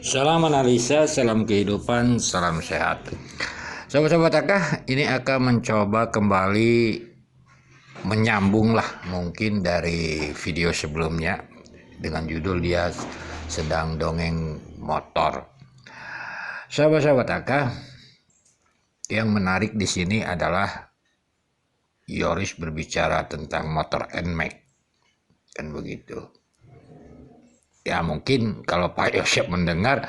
Salam analisa, salam kehidupan, salam sehat. Sobat-sobat Akah, ini akan mencoba kembali menyambung lah mungkin dari video sebelumnya dengan judul dia sedang dongeng motor. Sobat-sobat Akah, yang menarik di sini adalah Yoris berbicara tentang motor NMAX, kan begitu. Ya mungkin kalau Pak Yosep mendengar,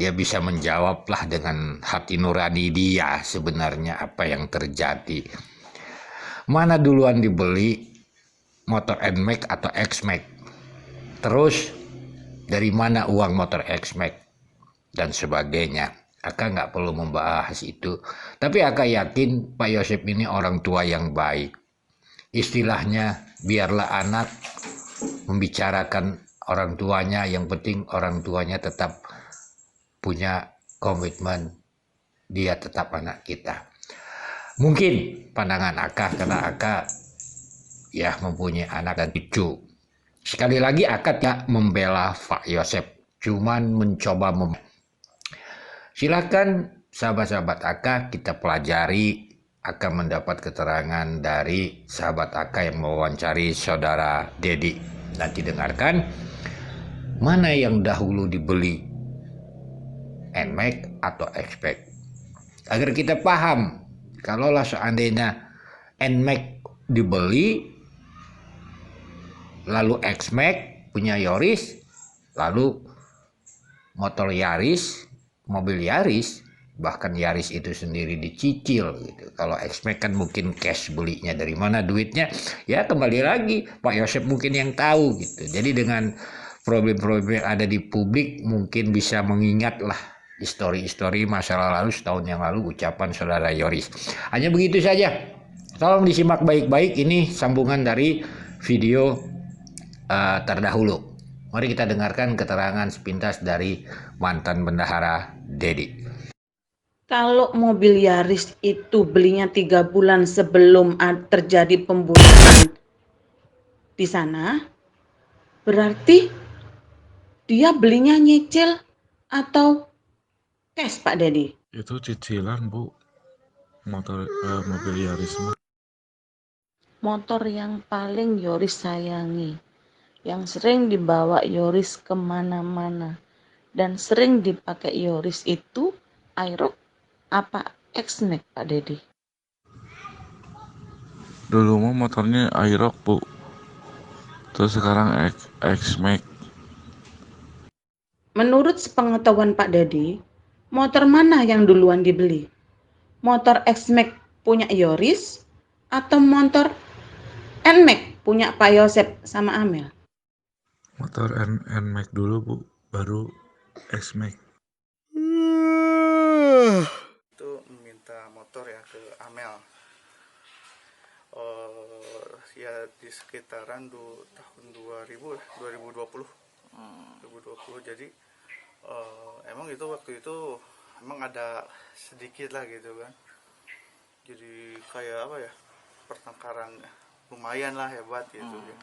dia bisa menjawablah dengan hati nurani dia sebenarnya apa yang terjadi. Mana duluan dibeli, motor NMAX atau X-Max? Terus dari mana uang motor X-Max dan sebagainya? Aka nggak perlu membahas itu. Tapi Aka yakin Pak Yosep ini orang tua yang baik. Istilahnya biarlah anak membicarakan orang tuanya, yang penting orang tuanya tetap punya komitmen, dia tetap anak kita. Mungkin pandangan Aka karena Aka ya mempunyai anak dan cucu. Sekali lagi Aka tidak membela Pak Yosep, cuman mencoba silakan sahabat-sahabat Aka kita pelajari. Aka mendapat keterangan dari sahabat Aka yang mewawancari saudara Dedi. Nanti dengarkan mana yang dahulu dibeli, NMAX atau X-Max, agar kita paham. Kalaulah seandainya NMAX dibeli, lalu X-Max punya Yoris, lalu motor Yaris, mobil Yaris, bahkan Yaris itu sendiri dicicil gitu. Kalau X-Max kan mungkin cash belinya, dari mana duitnya? Ya kembali lagi Pak Yosep mungkin yang tahu gitu. Jadi dengan problem-problem yang ada di publik mungkin bisa mengingat lah histori-histori masa lalu setahun yang lalu ucapan saudara Yoris. Hanya begitu saja. Tolong disimak baik-baik, ini sambungan dari video terdahulu. Mari kita dengarkan keterangan sepintas dari mantan bendahara Dedi. Kalau mobil Yaris itu belinya 3 bulan sebelum terjadi pembunuhan di sana, berarti dia belinya nyicil atau cash, Pak Dedi? Itu cicilan, Bu. Mobil Yaris. Motor yang paling Yoris sayangi, yang sering dibawa Yoris kemana-mana, dan sering dipakai Yoris itu Aerox apa X-Max, Pak Dedi? Dulu mah motornya Aerox, Bu. Terus sekarang X-Max. Menurut sepengetahuan Pak Dedi, motor mana yang duluan dibeli? Motor X-Max punya Yoris atau motor NMAX punya Pak Yosep sama Amel? Motor NMAX dulu, Bu. Baru X-Max. Itu meminta motor ya ke Amel. Ya di sekitaran tahun 2020. 2020. Jadi emang itu waktu itu emang ada sedikit lah gitu kan. Jadi kayak apa ya, pertengkaran lumayan lah, hebat gitu ya.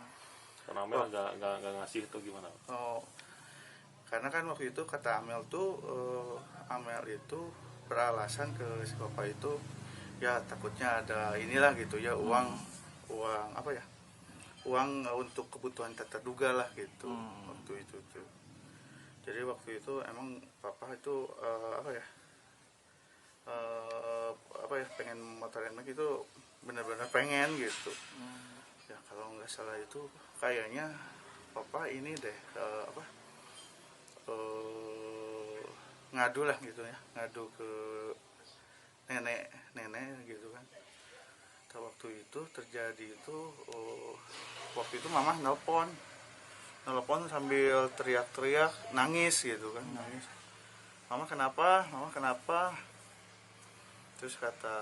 Karena Amel nggak ngasih itu gimana? Oh, karena kan waktu itu kata Amel tuh, Amel itu beralasan ke si bapak itu ya takutnya ada inilah gitu ya, uang apa ya, uang untuk kebutuhan tak terduga lah gitu. Waktu itu tuh, jadi waktu itu emang papa itu apa ya, pengen motor NMAX itu, benar-benar pengen gitu. Ya kalau nggak salah itu kayaknya papa ini deh ngadu lah gitu ya, ngadu ke nenek gitu kan. Waktu itu terjadi itu, waktu itu mama nelpon sambil teriak-teriak, nangis gitu kan, nangis. Mama kenapa? Terus kata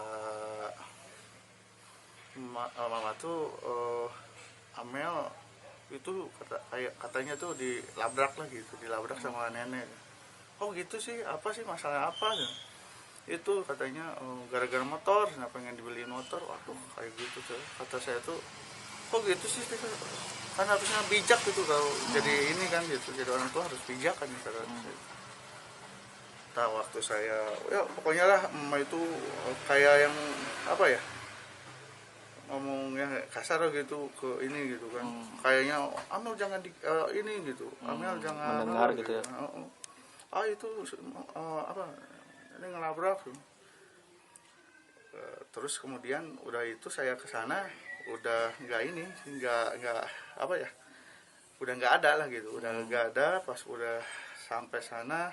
mama tuh, Amel itu katanya tuh dilabrak lah gitu, dilabrak sama nenek. Oh gitu sih, apa sih masalah apa? Itu katanya gara-gara motor, pengen dibeliin motor. Waduh, kayak gitu tuh kata saya tuh, kok gitu sih, kan harusnya bijak gitu kalau jadi ini kan gitu, jadi orang tua harus bijak kan misalkan. Nah waktu saya ya pokoknya lah emak itu kayak yang apa ya, ngomongnya kasar gitu ke ini gitu kan, kayaknya Amel jangan ini gitu, Amel jangan mendengar gitu ya. Itu apa ini ngelabrak. Terus kemudian udah itu saya ke sana udah nggak apa ya, udah nggak ada lah gitu, udah nggak ada. Pas udah sampai sana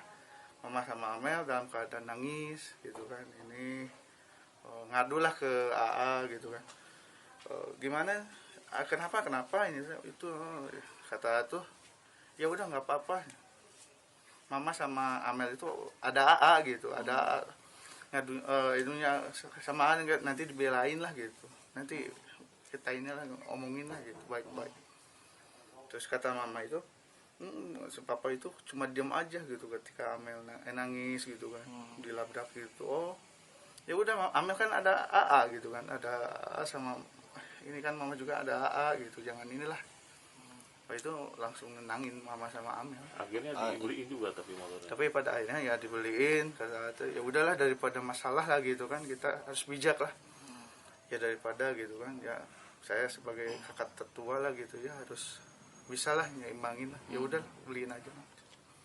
mama sama Amel dalam keadaan nangis gitu kan, ini ngadulah ke AA gitu kan, gimana kenapa ini itu, kata tuh ya udah nggak apa-apa, mama sama Amel itu ada AA gitu, ada ngadu itunya samaan, nanti dibelain lah gitu, nanti kita inilah omongin lah gitu baik-baik. Terus kata mama itu papa itu cuma diam aja gitu ketika Amel nangis gitu kan, dilabrak gitu. Oh ya udah, Amel kan ada AA gitu kan, ada AA sama ini kan mama juga ada AA gitu, jangan inilah. Itu langsung nenangin mama sama Amel. Akhirnya dibeliin juga tapi motornya. Tapi pada akhirnya ya dibeliin, kata ya udahlah daripada masalah lah gitu kan, kita harus bijak lah. Ya daripada gitu kan, ya saya sebagai kakak tertua lah gitu ya harus bisa lah nyimbangin lah. Ya udah beliin aja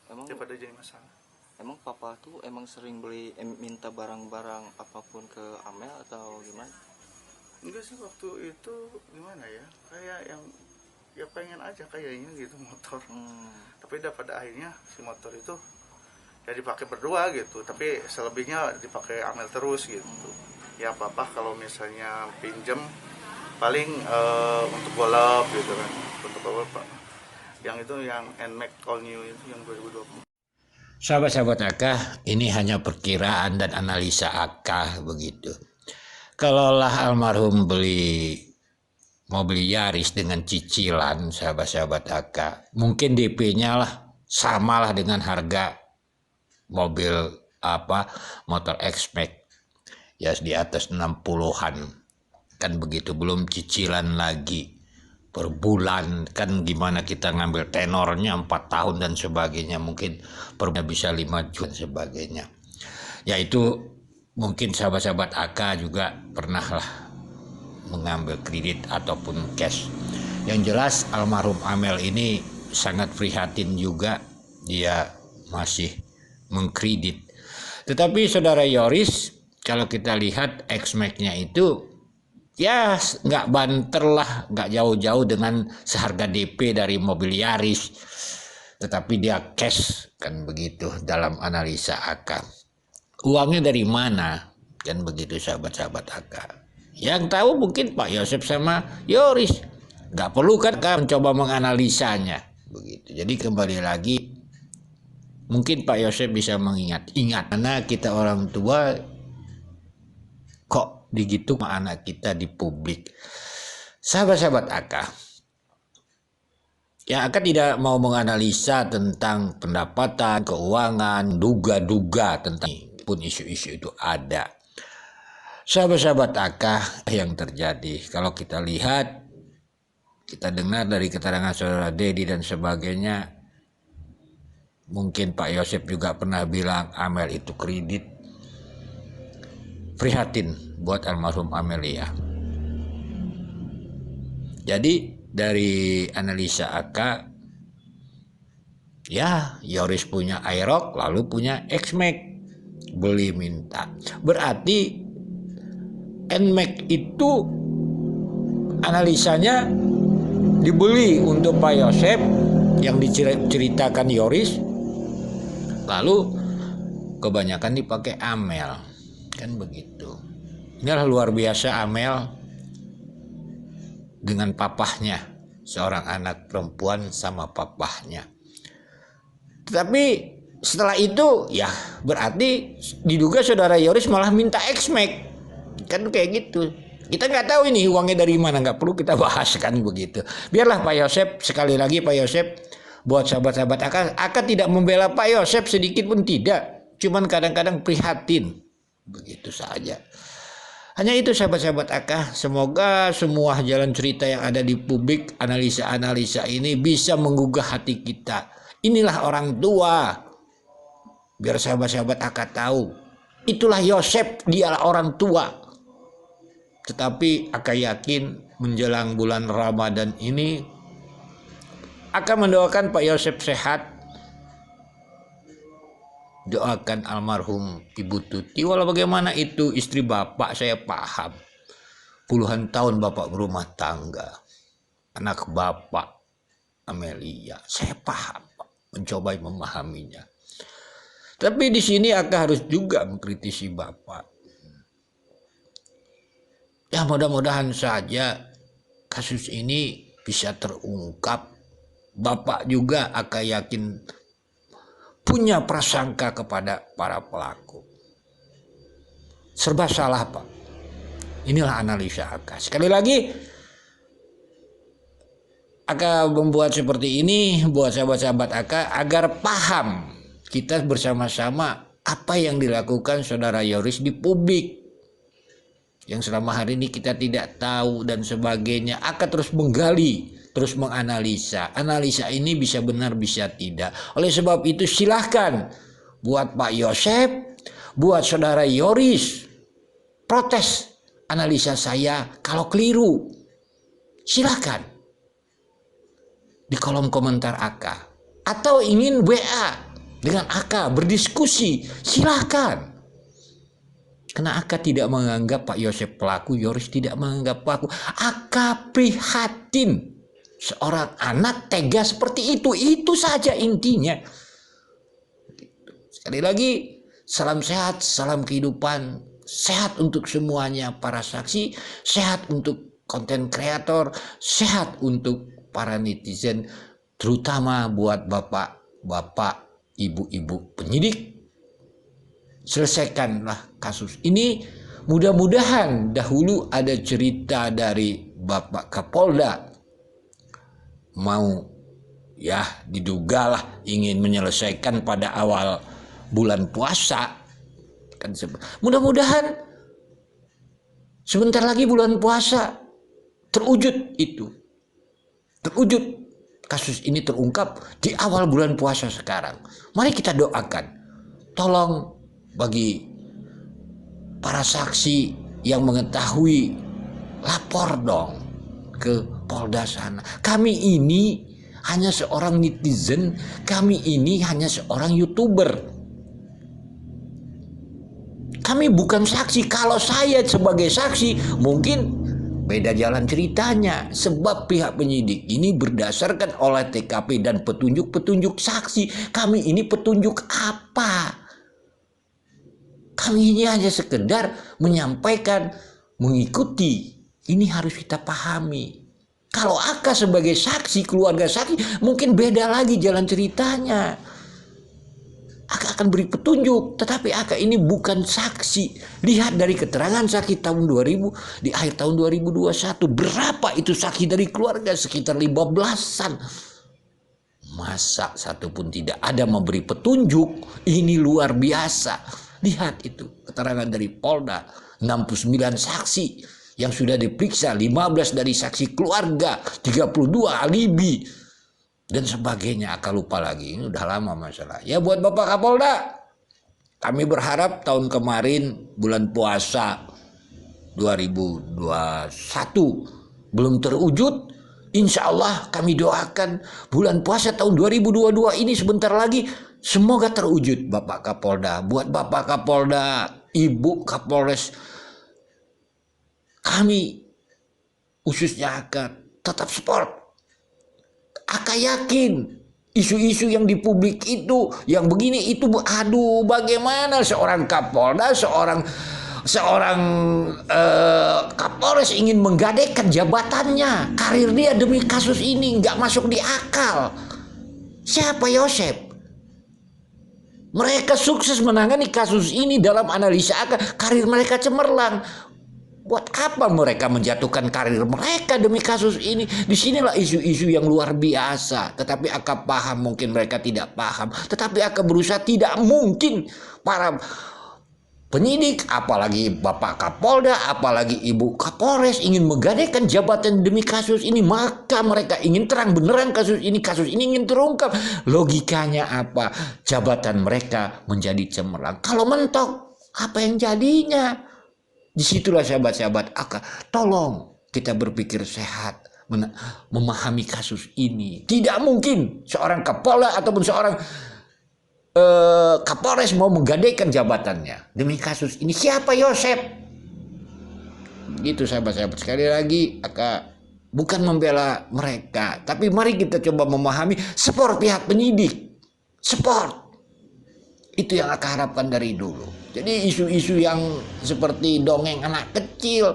Emang daripada jadi masalah. emang papa tuh emang sering minta barang-barang apapun ke Amel atau gimana? Enggak sih, waktu itu gimana ya, kayak yang ya pengen aja kayaknya gitu motor. Tapi udah pada akhirnya si motor itu ya dipakai berdua gitu, tapi selebihnya dipakai Amel terus gitu. Ya apa-apa kalau misalnya pinjem paling untuk golf gitu kan, untuk golf yang itu yang NMAX All New itu yang 2020. Sahabat-sahabat Akah, ini hanya perkiraan dan analisa Akah begitu. Kalaulah almarhum beli mobil Yaris dengan cicilan, sahabat-sahabat Akah, mungkin DP-nya lah samalah dengan harga mobil motor X-Max ya, di atas 60-an kan begitu, belum cicilan lagi per bulan kan, gimana kita ngambil tenornya 4 tahun dan sebagainya, mungkin pernya bisa 5 juta dan sebagainya. Yaitu mungkin sahabat-sahabat Akah juga pernah lah mengambil kredit ataupun cash. Yang jelas almarhum Amel ini sangat prihatin juga, dia masih mengkredit. Tetapi saudara Yoris, kalau kita lihat X-Max-nya itu ya nggak banter lah, nggak jauh-jauh dengan seharga DP dari mobil Yaris, tetapi dia cash kan begitu dalam analisa Akah. Uangnya dari mana kan begitu sahabat-sahabat Akah. Yang tahu mungkin Pak Yosep sama Yoris, nggak perlu kan mencoba menganalisanya begitu. Jadi kembali lagi, mungkin Pak Yosep bisa ingat karena kita orang tua kok begitu sama anak kita di publik. Sahabat-sahabat Akah, ya Akah tidak mau menganalisa tentang pendapatan, keuangan, duga-duga tentang pun isu-isu itu ada. Sahabat-sahabat Akah, yang terjadi kalau kita lihat, kita dengar dari keterangan saudara Dedi dan sebagainya, mungkin Pak Yosep juga pernah bilang Amel itu kredit. Prihatin buat almarhum Amelia. Jadi dari analisa Akah, ya Yoris punya Aerox lalu punya X-Max, beli minta. Berarti NMAX itu analisanya dibeli untuk Pak Yosep yang diceritakan Yoris, lalu kebanyakan dipakai Amel. Kan begitu. Inilah luar biasa Amel dengan papahnya, seorang anak perempuan sama papahnya. Tetapi setelah itu ya berarti diduga saudara Yoris malah minta X-Max. Kan kayak gitu. Kita nggak tahu ini uangnya dari mana, nggak perlu kita bahas kan begitu. Biarlah Pak Yosep, sekali lagi Pak Yosep, buat sahabat-sahabat Akah tidak membela Pak Yosep sedikit pun tidak. Cuman kadang-kadang prihatin. Begitu saja. Hanya itu sahabat-sahabat Aka, semoga semua jalan cerita yang ada di publik, analisa-analisa ini bisa menggugah hati kita. Inilah orang tua. Biar sahabat-sahabat Aka tahu, itulah Yosef, dialah orang tua. Tetapi Aka yakin menjelang bulan Ramadan ini, Aka mendoakan Pak Yosef sehat. Doakan almarhum Ibu Tuti, walau bagaimana itu istri bapak, saya paham. Puluhan tahun bapak berumah tangga, anak bapak Amelia, saya paham Pak, mencoba memahaminya. Tapi di sini Aka harus juga mengkritisi bapak. Ya mudah-mudahan saja kasus ini bisa terungkap. Bapak juga Aka yakin punya prasangka kepada para pelaku. Serba salah Pak. Inilah analisa Aka. Sekali lagi Aka membuat seperti ini buat sahabat-sahabat Aka agar paham kita bersama-sama apa yang dilakukan saudara Yoris di publik. Yang selama hari ini kita tidak tahu dan sebagainya. Aka terus menggali, terus menganalisa. Analisa ini bisa benar, bisa tidak. Oleh sebab itu silahkan buat Pak Yosef, buat saudara Yoris, protes analisa saya kalau keliru. Silahkan di kolom komentar Aka. Atau ingin WA dengan Aka berdiskusi, silahkan. Karena Aka tidak menganggap Pak Yosef pelaku, Yoris tidak menganggap pelaku. Aka prihatin seorang anak tega seperti itu saja intinya. Sekali lagi, salam sehat, salam kehidupan, sehat untuk semuanya para saksi, sehat untuk konten kreator, sehat untuk para netizen, terutama buat bapak-bapak, ibu-ibu penyidik. Selesaikanlah kasus ini. Mudah-mudahan dahulu ada cerita dari Bapak Kapolda mau ya didugalah ingin menyelesaikan pada awal bulan puasa. Kan mudah-mudahan sebentar lagi bulan puasa terwujud itu. Terwujud kasus ini terungkap di awal bulan puasa sekarang. Mari kita doakan. Tolong bagi para saksi yang mengetahui, lapor dong ke Polda sana. Kami ini hanya seorang netizen, kami ini hanya seorang YouTuber. Kami bukan saksi. Kalau saya sebagai saksi mungkin beda jalan ceritanya. Sebab pihak penyidik ini berdasarkan olah TKP dan petunjuk-petunjuk saksi. Kami ini petunjuk apa? Kami ini hanya sekedar menyampaikan, mengikuti. Ini harus kita pahami. Kalau Aka sebagai saksi, keluarga saksi, mungkin beda lagi jalan ceritanya. Aka akan beri petunjuk, tetapi Aka ini bukan saksi. Lihat dari keterangan saksi tahun 2000, di akhir tahun 2021. Berapa itu saksi dari keluarga? Sekitar 15-an. Masa satu pun tidak ada memberi petunjuk? Ini luar biasa. Lihat itu keterangan dari Polda, 69 saksi yang sudah diperiksa, 15 dari saksi keluarga, 32 alibi dan sebagainya. Aka lupa lagi, ini udah lama masalah. Ya buat Bapak Kapolda, kami berharap tahun kemarin bulan puasa 2021 belum terwujud. Insya Allah kami doakan bulan puasa tahun 2022 ini sebentar lagi semoga terwujud Bapak Kapolda. Buat Bapak Kapolda, Ibu Kapolres, kami khususnya Aka tetap support. Aka yakin isu-isu yang di publik itu, yang begini itu, aduh bagaimana seorang Kapolda, seorang Kapolres ingin menggadaikan jabatannya, karir dia demi kasus ini nggak masuk di akal. Siapa Yosef? Mereka sukses menangani kasus ini dalam analisa Aka, karir mereka cemerlang. Buat apa mereka menjatuhkan karir mereka demi kasus ini? Disinilah isu-isu yang luar biasa. Tetapi Aka paham, mungkin mereka tidak paham. Tetapi Aka berusaha, tidak mungkin para penyidik, apalagi Bapak Kapolda, apalagi Ibu Kapolres ingin menggadaikan jabatan demi kasus ini, maka mereka ingin terang benerang kasus ini ingin terungkap. Logikanya apa? Jabatan mereka menjadi cemerlang. Kalau mentok, apa yang jadinya? Disitulah sahabat-sahabat AK, tolong kita berpikir sehat, memahami kasus ini. Tidak mungkin seorang Kapolda ataupun seorang Kapolres mau menggadaikan jabatannya demi kasus ini. Siapa Yosep? Gitu sahabat-sahabat. Sekali lagi, bukan membela mereka, tapi mari kita coba memahami, support pihak penyidik, support. Itu yang akan harapkan dari dulu. Jadi isu-isu yang seperti dongeng anak kecil,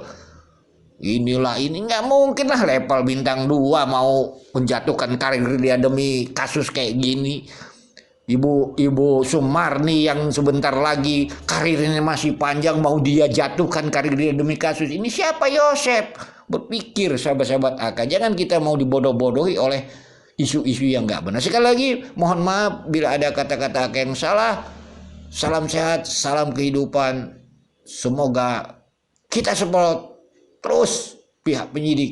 inilah ini, nggak mungkin lah level bintang 2 mau menjatuhkan karir dia demi kasus kayak gini. Ibu Sumarni yang sebentar lagi karirnya masih panjang, mau dia jatuhkan karir dia demi kasus ini. Siapa Yosep? Berpikir sahabat-sahabat AK, jangan kita mau dibodoh-bodohi oleh isu-isu yang nggak benar. Sekali lagi mohon maaf bila ada kata-kata AK yang salah. Salam sehat, salam kehidupan. Semoga kita support terus pihak penyidik